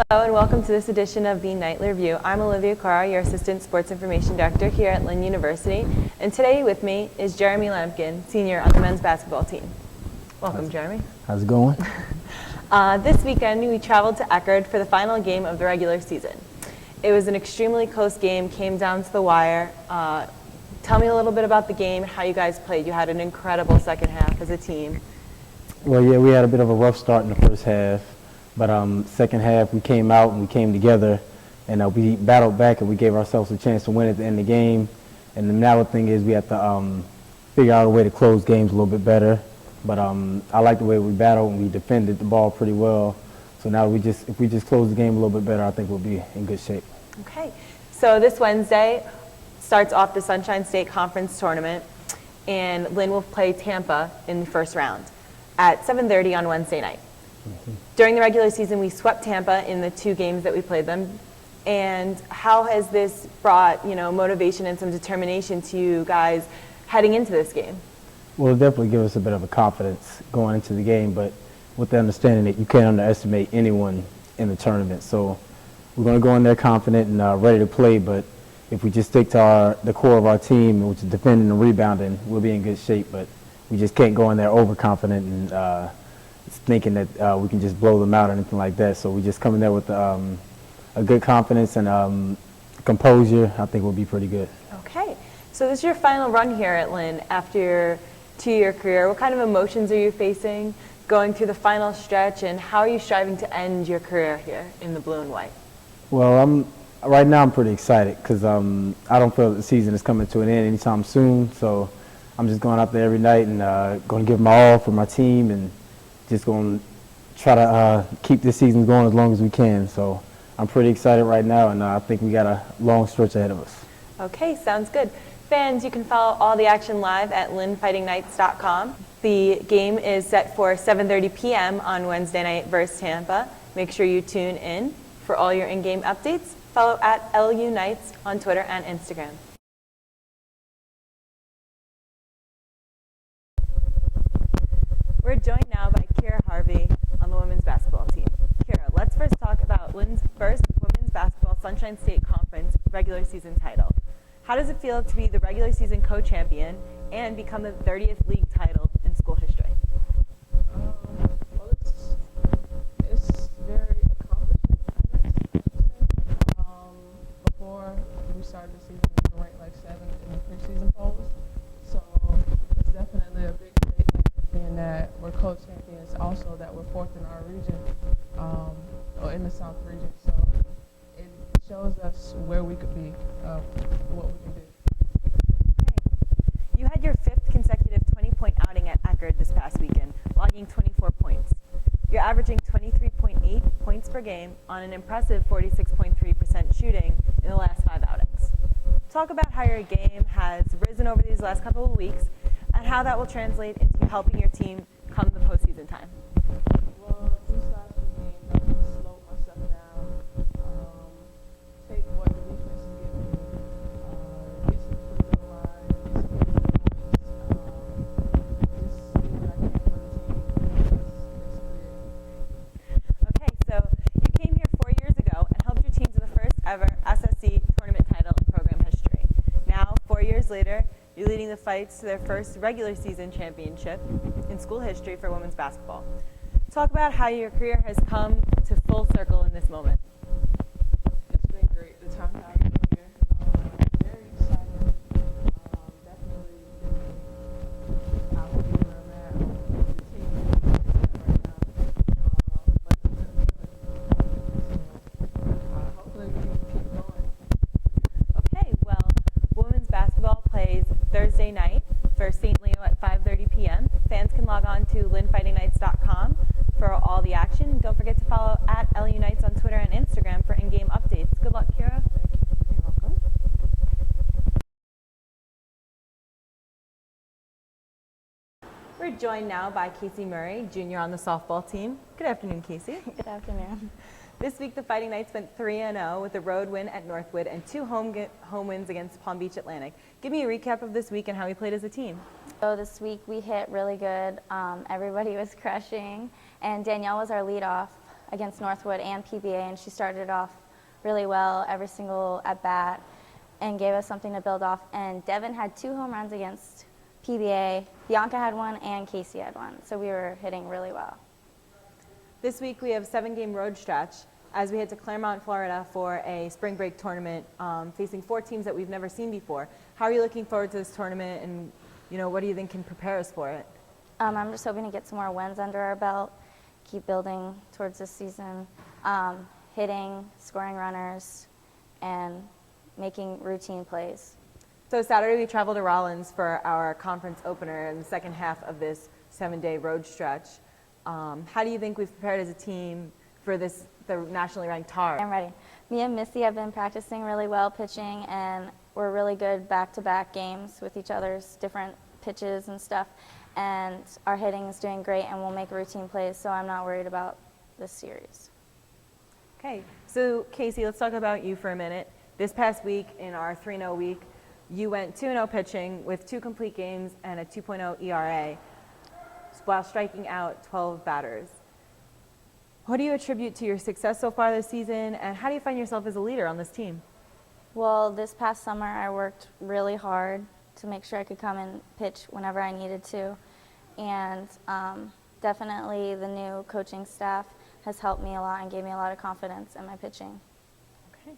Hello and welcome to this edition of the Nightly Review. I'm Olivia Carr, your Assistant Sports Information Director here at Lynn University. And today with me is Jeremy Lampkin, Senior on the men's basketball team. Welcome, Jeremy. How's it going? This weekend we traveled to Eckerd for the final game of the regular season. It was an extremely close game, came down to the wire. Tell me a little bit about the game, how you guys played. You had an incredible second half as a team. Well, yeah, we had a bit of a rough start in the first half. But second half, we came out and we came together, and we battled back and we gave ourselves a chance to win at the end of the game. And the now the thing is we have to figure out a way to close games a little bit better. But I like the way we battled and we defended the ball pretty well. So now if we just close the game a little bit better, I think we'll be in good shape. Okay. So this Wednesday starts off the Sunshine State Conference Tournament, and Lynn will play Tampa in the first round at 7:30 on Wednesday night. During the regular season, we swept Tampa in the 2 games that we played them. And how has this brought, motivation and some determination to you guys heading into this game? Well, it definitely gives us a bit of a confidence going into the game, but with the understanding that you can't underestimate anyone in the tournament. So we're going to go in there confident and ready to play, but if we just stick to the core of our team, which is defending and rebounding, we'll be in good shape. But we just can't go in there overconfident and thinking that we can just blow them out or anything like that. So we just come in there with a good confidence and composure. I think we'll be pretty good. Okay. So this is your final run here at Lynn after your 2-year career. What kind of emotions are you facing going through the final stretch, and how are you striving to end your career here in the blue and white? Well, right now I'm pretty excited because I don't feel that the season is coming to an end anytime soon. So I'm just going out there every night and going to give my all for my team and just going to try to keep this season going as long as we can. So I'm pretty excited right now, and I think we got a long stretch ahead of us. Okay, sounds good. Fans, you can follow all the action live at lynnfightingknights.com. The game is set for 7:30 p.m. on Wednesday night versus Tampa. Make sure you tune in for all your in-game updates. Follow at LU Knights on Twitter and Instagram. We're joined now by Kira Harvey on the women's basketball team. Kira, let's first talk about Lynn's first women's basketball Sunshine State Conference regular season title. How does it feel to be the regular season co-champion and become the 30th league title in school history? Well, it's very accomplishing, I guess. Before we started the season, we were ranked like 7th in the preseason polls, so it's definitely a big statement, being that we're co-champions, also that we're 4th in our region, or in the South region. So it shows us where we could be, what we can do. Okay. You had your 5th consecutive 20-point outing at Eckerd this past weekend, logging 24 points. You're averaging 23.8 points per game on an impressive 46.3% shooting in the last 5 outings. Talk about how your game has risen over these last couple of weeks and how that will translate into helping your team come the postseason time. Well, these last few games, I've been slowed myself down, take what the defense is giving me, get some free throw line, get some easy points, just do what I can for the team. That's basically it. Okay, so you came here 4 years ago and helped your team to the first ever SSC tournament title in program history. Now, 4 years later, you're leading the Fights to their first regular season championship in school history for women's basketball. Talk about how your career has come to full circle in this moment. It's been great, the time that I've been here. Very exciting. Definitely I will be where I'm at. The team is right now. But it's been good. So hopefully we can keep going. Okay, well, women's basketball plays Thursday night for St. Leo at 5:30 p.m. Fans can log on to lynnfightingknights.com for all the action. Don't forget to follow at LU Knights on Twitter and Instagram for in-game updates. Good luck, Kira. You're welcome. We're joined now by Casey Murray, junior on the softball team. Good afternoon, Casey. Good afternoon. This week, the Fighting Knights went 3-0 with a road win at Northwood and 2 home wins against Palm Beach Atlantic. Give me a recap of this week and how we played as a team. So this week we hit really good. Everybody was crushing, and Danielle was our leadoff against Northwood and PBA, and she started off really well every single at bat and gave us something to build off. And Devin had 2 home runs against PBA, Bianca had 1, and Casey had 1. So we were hitting really well. This week we have 7-game road stretch as we head to Claremont, Florida for a spring break tournament facing 4 teams that we've never seen before. How are you looking forward to this tournament, and what do you think can prepare us for it? I'm just hoping to get some more wins under our belt, keep building towards this season, hitting, scoring runners, and making routine plays. So Saturday we travel to Rollins for our conference opener in the second half of this 7-day road stretch. How do you think we've prepared as a team for the nationally ranked TAR? I'm ready. Me and Missy have been practicing really well pitching, and we're really good back-to-back games with each other's different pitches and stuff. And our hitting is doing great, and we'll make routine plays, so I'm not worried about this series. Okay, so Casey, let's talk about you for a minute. This past week, in our 3-0 week, you went 2-0 pitching with 2 complete games and a 2.0 ERA while striking out 12 batters. What do you attribute to your success so far this season, and how do you find yourself as a leader on this team? Well, this past summer I worked really hard to make sure I could come and pitch whenever I needed to, and definitely the new coaching staff has helped me a lot and gave me a lot of confidence in my pitching. Okay.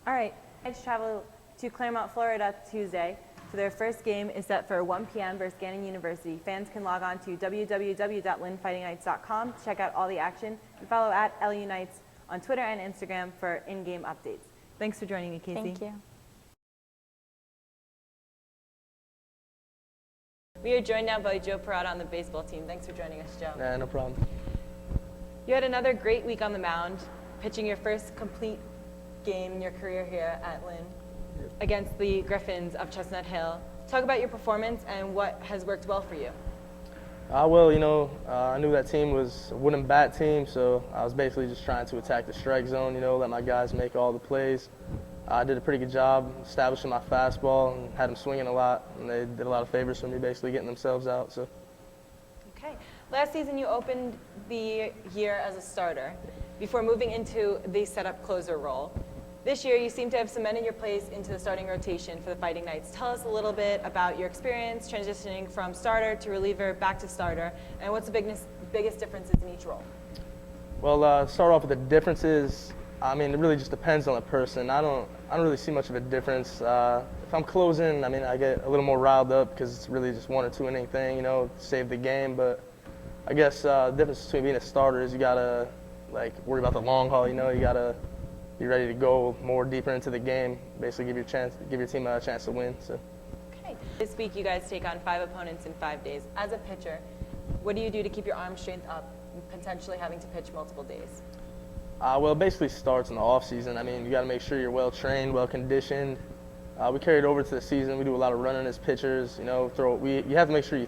All right. Let's travel to Claremont, Florida Tuesday. So their first game is set for 1 p.m. versus Gannon University. Fans can log on to www.lynnfightingknights.com to check out all the action and follow at LU Knights on Twitter and Instagram for in-game updates. Thanks for joining me, Casey. Thank you. We are joined now by Joe Parada on the baseball team. Thanks for joining us, Joe. Nah, no problem. You had another great week on the mound, pitching your first complete game in your career here at Lynn against the Griffins of Chestnut Hill. Talk about your performance and what has worked well for you. Well, I knew that team was a wooden bat team, so I was basically just trying to attack the strike zone, let my guys make all the plays. I did a pretty good job establishing my fastball and had them swinging a lot, and they did a lot of favors for me, basically getting themselves out. So. Okay. Last season you opened the year as a starter before moving into the setup closer role. This year you seem to have cemented your place into the starting rotation for the Fighting Knights. Tell us a little bit about your experience transitioning from starter to reliever back to starter, and what's the biggest differences in each role? Well, start off with the differences. I mean, it really just depends on the person. I don't really see much of a difference. If I'm closing, I get a little more riled up because it's really just 1 or 2 inning thing, save the game. But I guess the difference between being a starter is you gotta worry about the long haul. You gotta be ready to go more deeper into the game. Basically, give your team a chance to win. So. Okay. This week you guys take on 5 opponents in 5 days. As a pitcher, what do you do to keep your arm strength up and potentially having to pitch multiple days? Well, it basically starts in the off season. You got to make sure you're well trained, well conditioned. We carry it over to the season. We do a lot of running as pitchers. You have to make sure you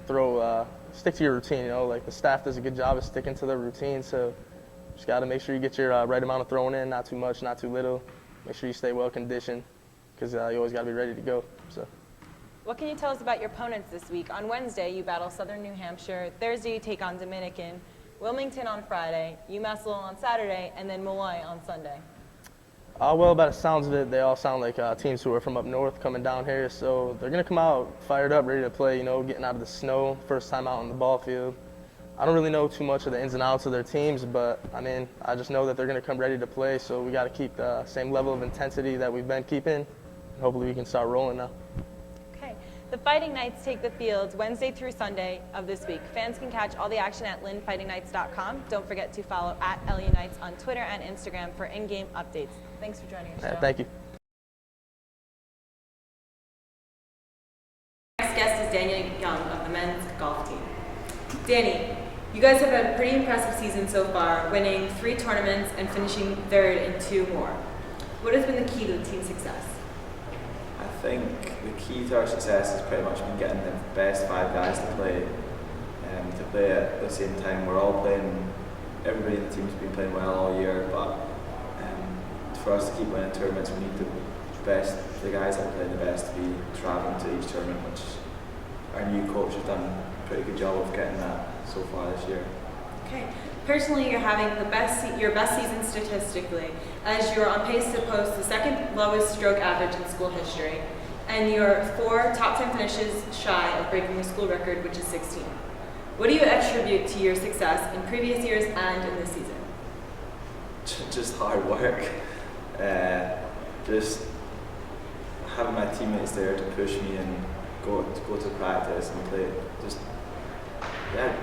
stick to your routine. The staff does a good job of sticking to their routine. So just got to make sure you get your right amount of throwing in, not too much, not too little. Make sure you stay well conditioned because you always got to be ready to go. So. What can you tell us about your opponents this week? On Wednesday, you battle Southern New Hampshire. Thursday, you take on Dominican. Wilmington on Friday, UMass Lowell on Saturday, and then Malloy on Sunday. Well, by the sounds of it, they all sound like teams who are from up north coming down here. So they're going to come out fired up, ready to play, getting out of the snow, first time out on the ball field. I don't really know too much of the ins and outs of their teams, but, I just know that they're going to come ready to play. So we got to keep the same level of intensity that we've been keeping. Hopefully we can start rolling now. Okay. The Fighting Knights take the field Wednesday through Sunday of this week. Fans can catch all the action at lynnfightingknights.com. Don't forget to follow at LU Knights on Twitter and Instagram for in-game updates. Thanks for joining us, Joe. Thank you. Next guest is Daniel Young of the men's golf team. Danny, you guys have had a pretty impressive season so far, winning 3 tournaments and finishing 3rd in 2 more. What has been the key to the team's success? I think the key to our success has pretty much been getting the best 5 guys to play at the same time. We're all playing, everybody in the team's been playing well all year, but for us to keep winning tournaments, we need the guys that play the best to be travelling to each tournament, which our new coach has done a pretty good job of getting that so far this year. Okay. Personally, you're having your best season statistically, as you're on pace to post the second lowest stroke average in school history, and you're 4 top 10 finishes shy of breaking the school record, which is 16. What do you attribute to your success in previous years and in this season? Just hard work. Just having my teammates there to push me and go to practice and play.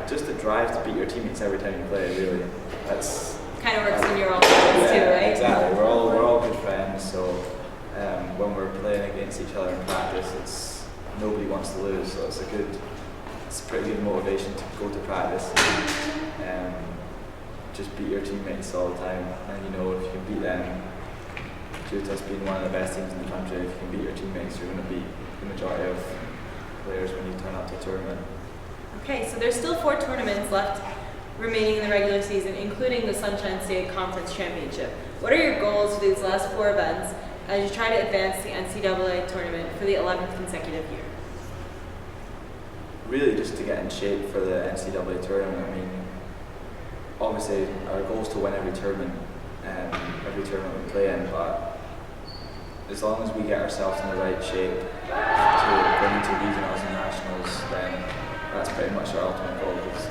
Just the drive to beat your teammates every time you play. Really, that's Kind of works when you're all friends too, right? Exactly. We're all good friends. So when we're playing against each other in practice, nobody wants to lose. So it's a pretty good motivation to go to practice and just beat your teammates all the time. And you know, if you can beat them, due to us being one of the best teams in the country, if you can beat your teammates, you're going to beat the majority of players when you turn up to a tournament. Okay, so there's still 4 tournaments left remaining in the regular season, including the Sunshine State Conference Championship. What are your goals for these last 4 events as you try to advance the NCAA tournament for the 11th consecutive year? Really just to get in shape for the NCAA tournament. I mean, obviously our goal is to win every tournament we play in, but as long as we get ourselves in the right shape to go into regionals and nationals, then that's pretty much our ultimate goal. Because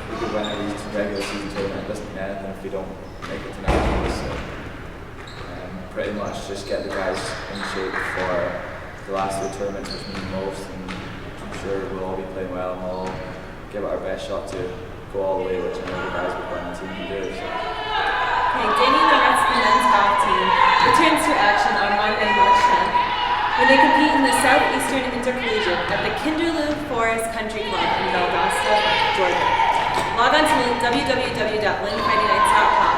we could win every regular season tournament, it doesn't mean anything if we don't make it to nationals. So pretty much just get the guys in shape for the last 2 tournaments, which mean the most, and I'm sure we'll all be playing well and we'll all give it our best shot to go all the way, which I know the guys will on the team can do. So. Okay, Danny and the rest of the men's golf team returns to action on Monday, March 10th, when they compete in the Southeastern Intercollegiate at the Kinderloop Forest Country Club in Valdosta, Georgia. Log on to www.lynnfightingnights.com